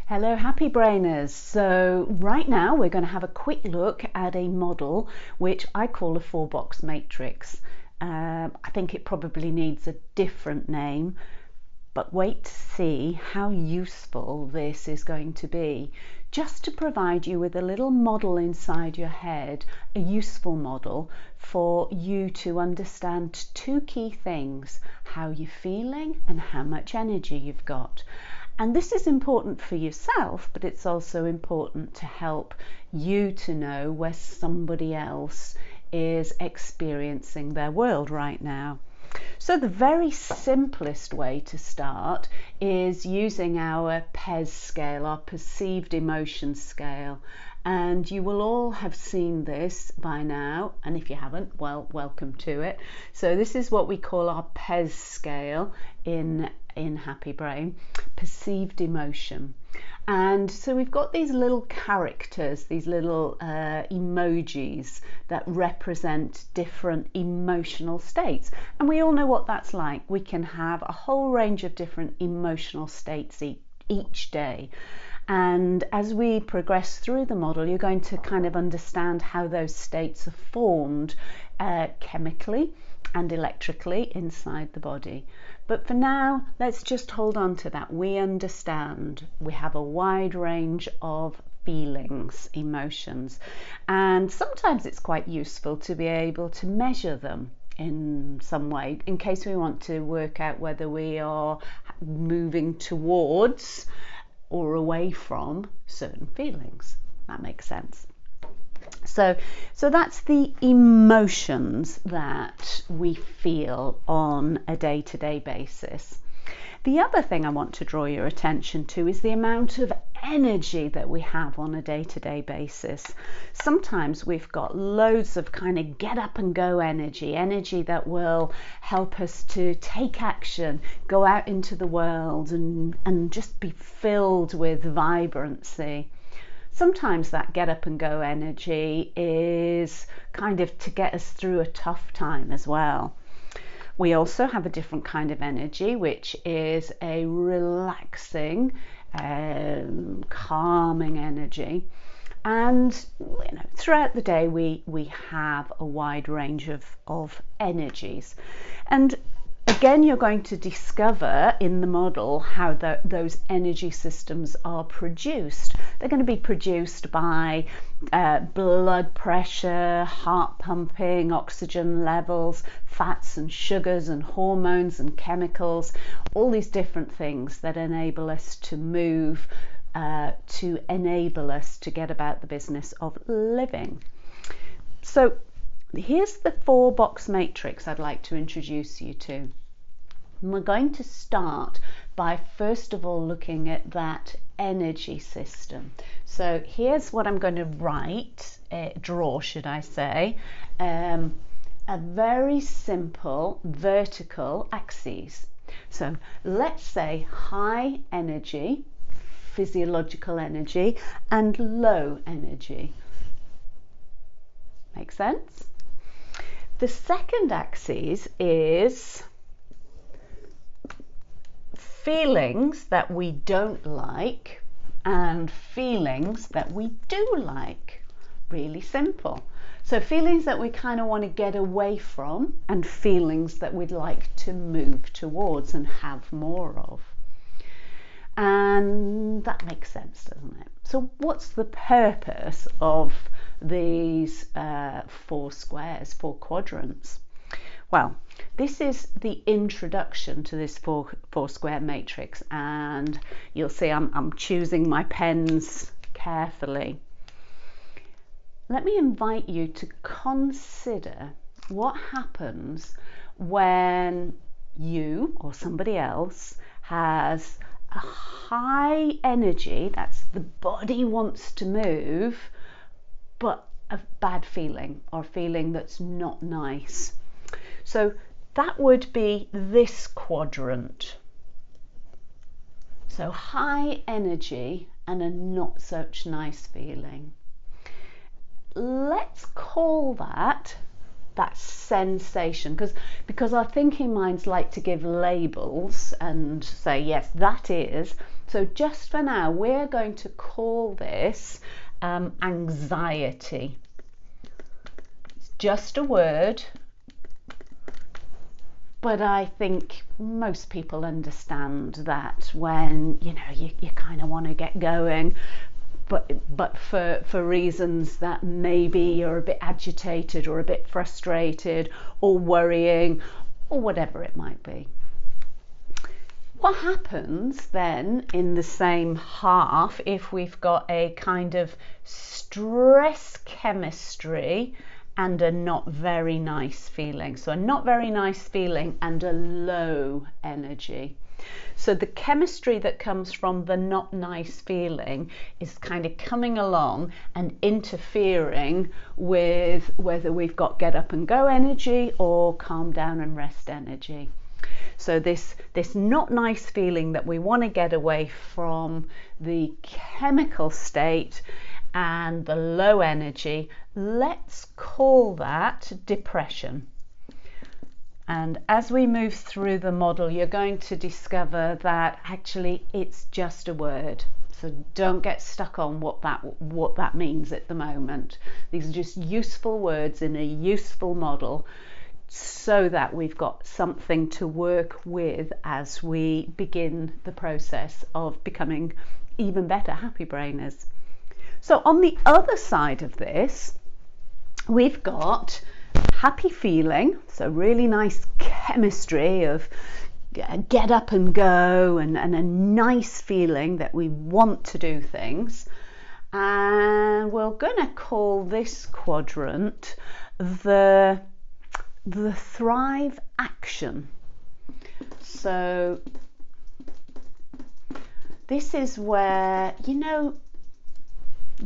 Hello, happy brainers. So right now we're going to have a quick look at a model which I call a 4-box matrix. I think it probably needs a different name, but wait to see how useful this is going to be. Just to provide you with a little model inside your head, a useful model for you to understand two key things: how you're feeling and how much energy you've got. And this is important for yourself, but it's also important to help you to know where somebody else is experiencing their world right now. So the very simplest way to start is using our PES scale, our perceived emotion scale. And you will all have seen this by now, and if you haven't, well, welcome to it. So this is what we call our PES scale in Happy Brain, perceived emotion. And so we've got these little characters, these little emojis that represent different emotional states. And we all know what that's like. We can have a whole range of different emotional states each day. And as we progress through the model, you're going to kind of understand how those states are formed chemically and electrically inside the body. But for now, let's just hold on to that. We understand we have a wide range of feelings, emotions, and sometimes it's quite useful to be able to measure them in some way in case we want to work out whether we are moving towards or away from certain feelings. That makes sense. So that's the emotions that we feel on a day-to-day basis. The other thing I want to draw your attention to is the amount of energy that we have on a day-to-day basis. Sometimes we've got loads of kind of get up and go energy that will help us to take action, go out into the world and just be filled with vibrancy. Sometimes that get up and go energy is kind of to get us through a tough time as well. We also have a different kind of energy, which is a relaxing, calming energy. And throughout the day we have a wide range of energies. And again, you're going to discover in the model how those energy systems are produced. They're going to be produced by blood pressure, heart pumping, oxygen levels, fats and sugars and hormones and chemicals, all these different things that enable us to move, to enable us to get about the business of living. So here's the 4-box matrix I'd like to introduce you to. And we're going to start by first of all looking at that energy system. So here's what I'm going to draw, should I say, a very simple vertical axis. So let's say high energy, physiological energy, and low energy. Make sense? The second axis is feelings that we don't like and feelings that we do like. Really simple. So feelings that we kind of want to get away from and feelings that we'd like to move towards and have more of. And that makes sense, doesn't it? So what's the purpose of these 4 squares, 4 quadrants? Well, this is the introduction to this 4 square matrix, and you'll see I'm choosing my pens carefully. Let me invite you to consider what happens when you or somebody else has a high energy, that's the body wants to move, but a bad feeling or a feeling that's not nice. So that would be this quadrant. So high energy and a not such nice feeling. Let's call that sensation, because our thinking minds like to give labels and say, yes, that is So just for now, we're going to call this anxiety. It's just a word, but I think most people understand that when you kind of want to get going, but for reasons that maybe you're a bit agitated or a bit frustrated or worrying or whatever it might be. What happens then in the same half if we've got a kind of stress chemistry and a not very nice feeling? So a not very nice feeling and a low energy. So the chemistry that comes from the not nice feeling is kind of coming along and interfering with whether we've got get up and go energy or calm down and rest energy. So this not nice feeling that we want to get away from, the chemical state and the low energy, let's call that depression. And as we move through the model, you're going to discover that actually it's just a word. So don't get stuck on what that means at the moment. These are just useful words in a useful model, so that we've got something to work with as we begin the process of becoming even better happy brainers. So on the other side of this, we've got happy feeling, so really nice chemistry of get up and go and a nice feeling that we want to do things. And we're going to call this quadrant the thrive action. So this is where,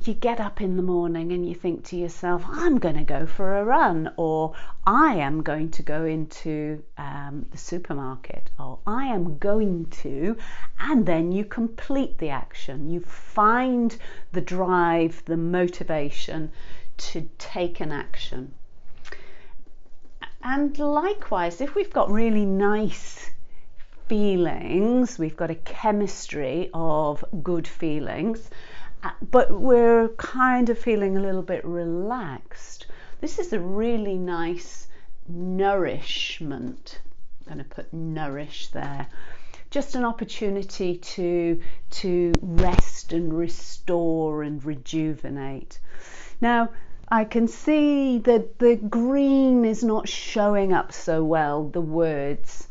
you get up in the morning and you think to yourself, I'm going to go for a run, or I am going to go into the supermarket, or I am going to, and then you complete the action. You find the drive, the motivation to take an action. And likewise, if we've got really nice feelings, we've got a chemistry of good feelings, but we're kind of feeling a little bit relaxed, this is a really nice nourishment. I'm going to put nourish there. Just an opportunity to rest and restore and rejuvenate. Now, I can see that the green is not showing up so well, the words.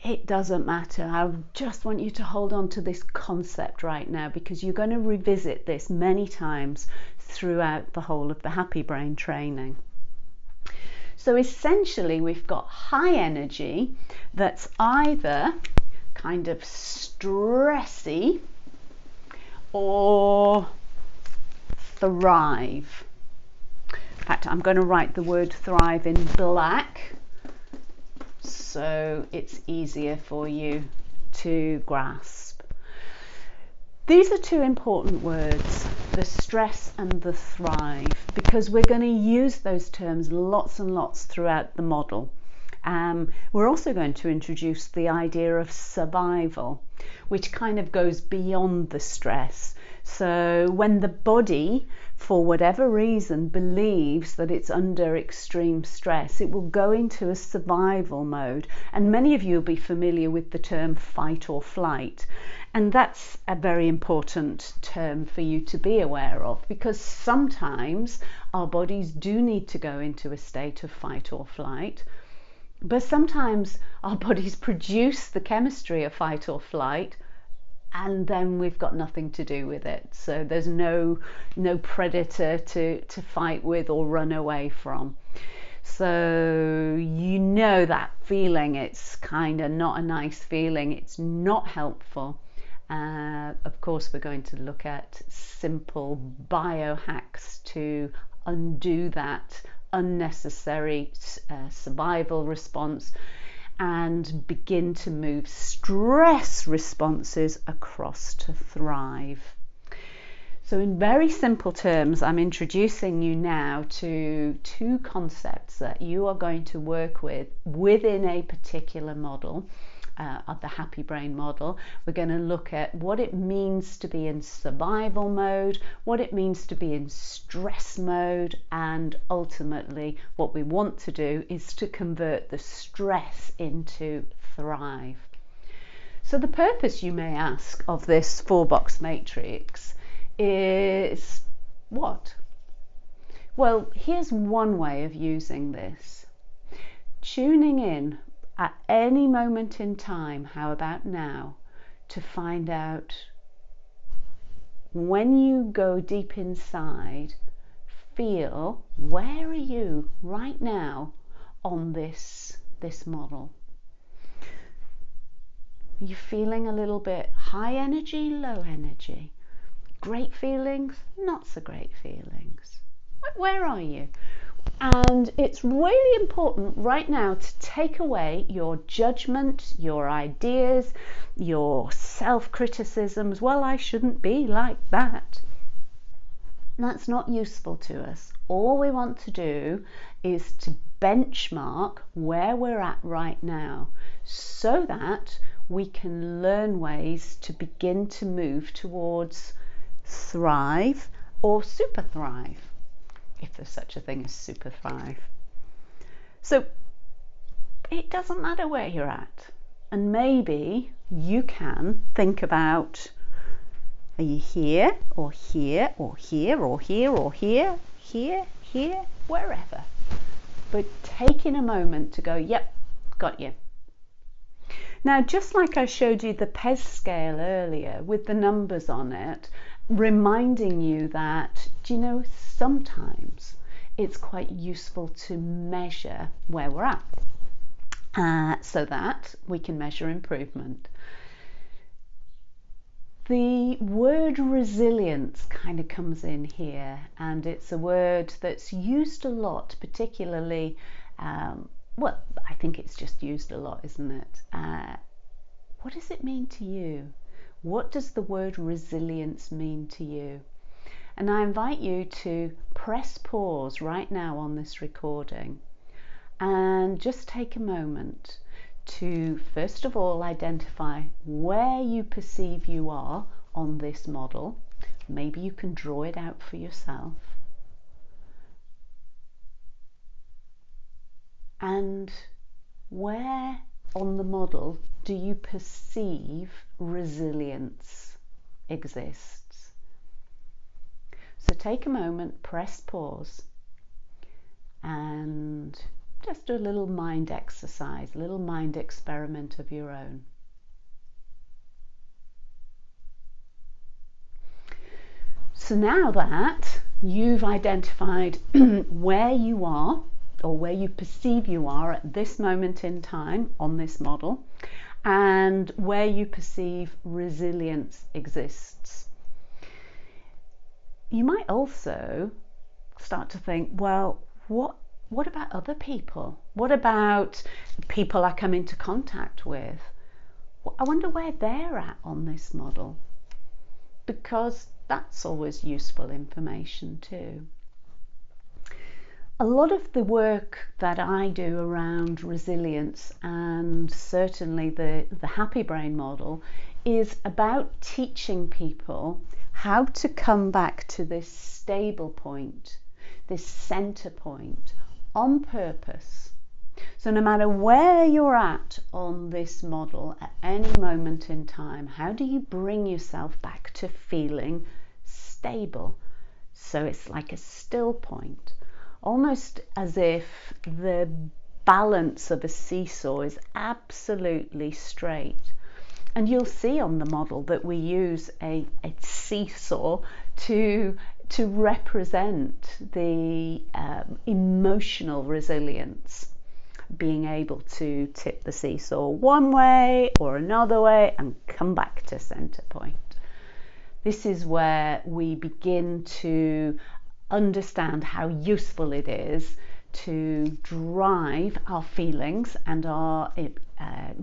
It doesn't matter. I just want you to hold on to this concept right now, because you're going to revisit this many times throughout the whole of the Happy Brain training. So essentially we've got high energy that's either kind of stressy or thrive. In fact, I'm going to write the word thrive in black so it's easier for you to grasp. These are two important words, the stress and the thrive, because we're going to use those terms lots and lots throughout the model. We're also going to introduce the idea of survival, which kind of goes beyond the stress. So when the body, for whatever reason, believes that it's under extreme stress, it will go into a survival mode. And many of you will be familiar with the term fight or flight. And that's a very important term for you to be aware of, because sometimes our bodies do need to go into a state of fight or flight. But sometimes our bodies produce the chemistry of fight or flight, and then we've got nothing to do with it. So there's no predator to fight with or run away from. So that feeling, it's kind of not a nice feeling. It's not helpful. Of course, we're going to look at simple biohacks to undo that unnecessary survival response and begin to move stress responses across to thrive. So in very simple terms, I'm introducing you now to two concepts that you are going to work with within a particular model. of the happy brain model. We're going to look at what it means to be in survival mode, what it means to be in stress mode, and ultimately what we want to do is to convert the stress into thrive. So the purpose, you may ask, of this 4-box matrix is what? Well, here's one way of using this. Tuning in at any moment in time, how about now, to find out when you go deep inside, feel where are you right now on this model. You're feeling a little bit high energy, low energy, great feelings, not so great feelings. Where are you? And it's really important right now to take away your judgment, your ideas, your self-criticisms. Well, I shouldn't be like that. That's not useful to us. All we want to do is to benchmark where we're at right now so that we can learn ways to begin to move towards thrive or super thrive, if there's such a thing as super thrive. So it doesn't matter where you're at, and maybe you can think about, are you here or here or here or here or here, here, wherever, but taking a moment to go, yep, got you. Now, just like I showed you the PES scale earlier with the numbers on it, reminding you that, do you know, sometimes it's quite useful to measure where we're at so that we can measure improvement. The word resilience kind of comes in here, and it's a word that's used a lot, particularly well, I think it's just used a lot, isn't it? What does it mean to you? What does the word resilience mean to you? And I invite you to press pause right now on this recording and just take a moment to, first of all, identify where you perceive you are on this model. Maybe you can draw it out for yourself. And where on the model do you perceive resilience exists? So take a moment, press pause, and just do a little mind exercise, a little mind experiment of your own. So now that you've identified where you are, or where you perceive you are at this moment in time on this model, and where you perceive resilience exists, you might also start to think, well, what about other people? What about people I come into contact with? I wonder where they're at on this model, because that's always useful information too. A lot of the work that I do around resilience, and certainly the happy brain model, is about teaching people how to come back to this stable point, this center point, on purpose. So no matter where you're at on this model at any moment in time, how do you bring yourself back to feeling stable? So it's like a still point, almost as if the balance of a seesaw is absolutely straight. And you'll see on the model that we use a seesaw to represent the emotional resilience, being able to tip the seesaw one way or another way and come back to center point. This is where we begin to understand how useful it is to drive our feelings and our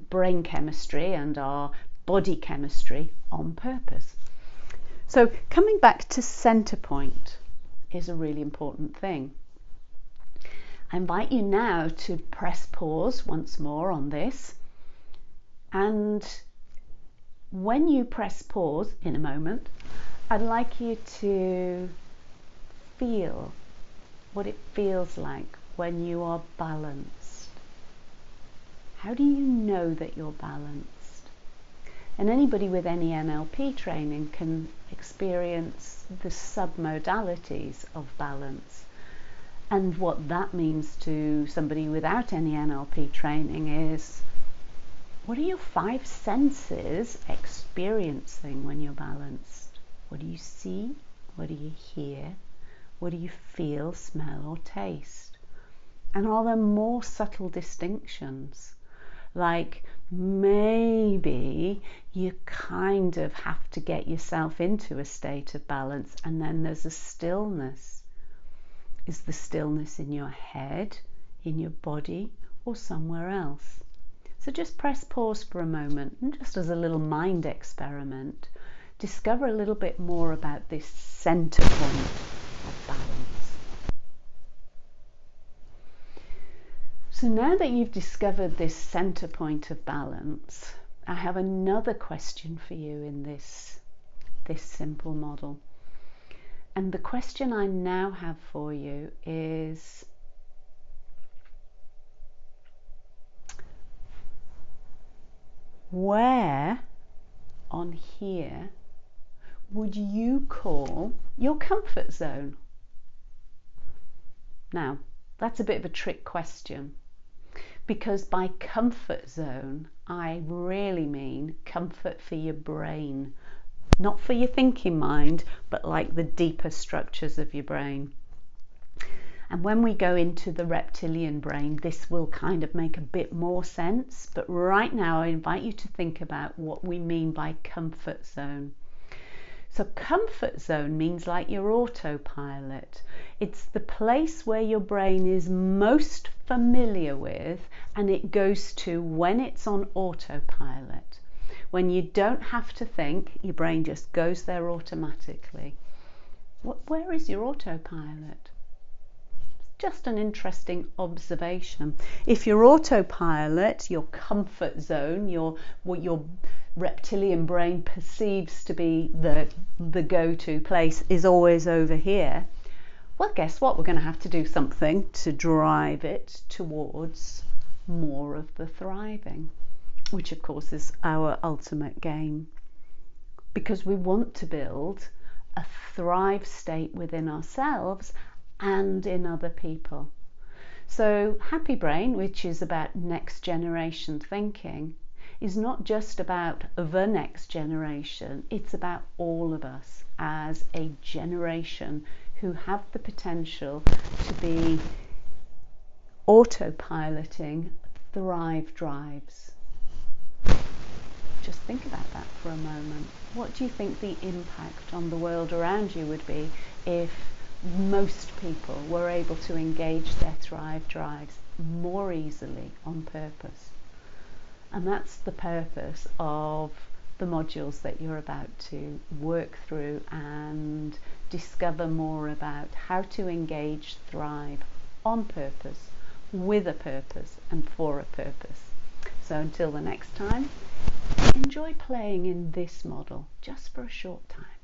brain chemistry and our body chemistry on purpose. So coming back to center point is a really important thing. I invite you now to press pause once more on this And when you press pause in a moment, I'd like you to feel what it feels like when you are balanced. How do you know that you're balanced? And anybody with any NLP training can experience the submodalities of balance. And what that means to somebody without any NLP training is, what are your 5 senses experiencing when you're balanced? What do you see? What do you hear? What do you feel, smell, or taste? And are there more subtle distinctions? Like maybe you kind of have to get yourself into a state of balance, and then there's a stillness. Is the stillness in your head, in your body, or somewhere else? So just press pause for a moment, and just as a little mind experiment, discover a little bit more about this center point of balance. So now that you've discovered this center point of balance, I have another question for you in this simple model. And the question I now have for you is, where on here would you call your comfort zone? Now, that's a bit of a trick question, because by comfort zone, I really mean comfort for your brain. Not for your thinking mind, but like the deeper structures of your brain. And when we go into the reptilian brain, this will kind of make a bit more sense. But right now, I invite you to think about what we mean by comfort zone. So comfort zone means like your autopilot. It's the place where your brain is most familiar with, and it goes to when it's on autopilot. When you don't have to think, your brain just goes there automatically. Where is your autopilot? Just an interesting observation. If your autopilot, your comfort zone, what your reptilian brain perceives to be the go-to place is always over here, well, guess what? We're going to have to do something to drive it towards more of the thriving, which of course is our ultimate game, because we want to build a thrive state within ourselves and in other people. So happy brain, which is about next generation thinking, is not just about the next generation, it's about all of us as a generation who have the potential to be autopiloting thrive drives. Just think about that for a moment. What do you think the impact on the world around you would be if most people were able to engage their thrive drives more easily on purpose? And that's the purpose of the modules that you're about to work through and discover more about how to engage thrive on purpose, with a purpose, and for a purpose. So until the next time, enjoy playing in this model just for a short time.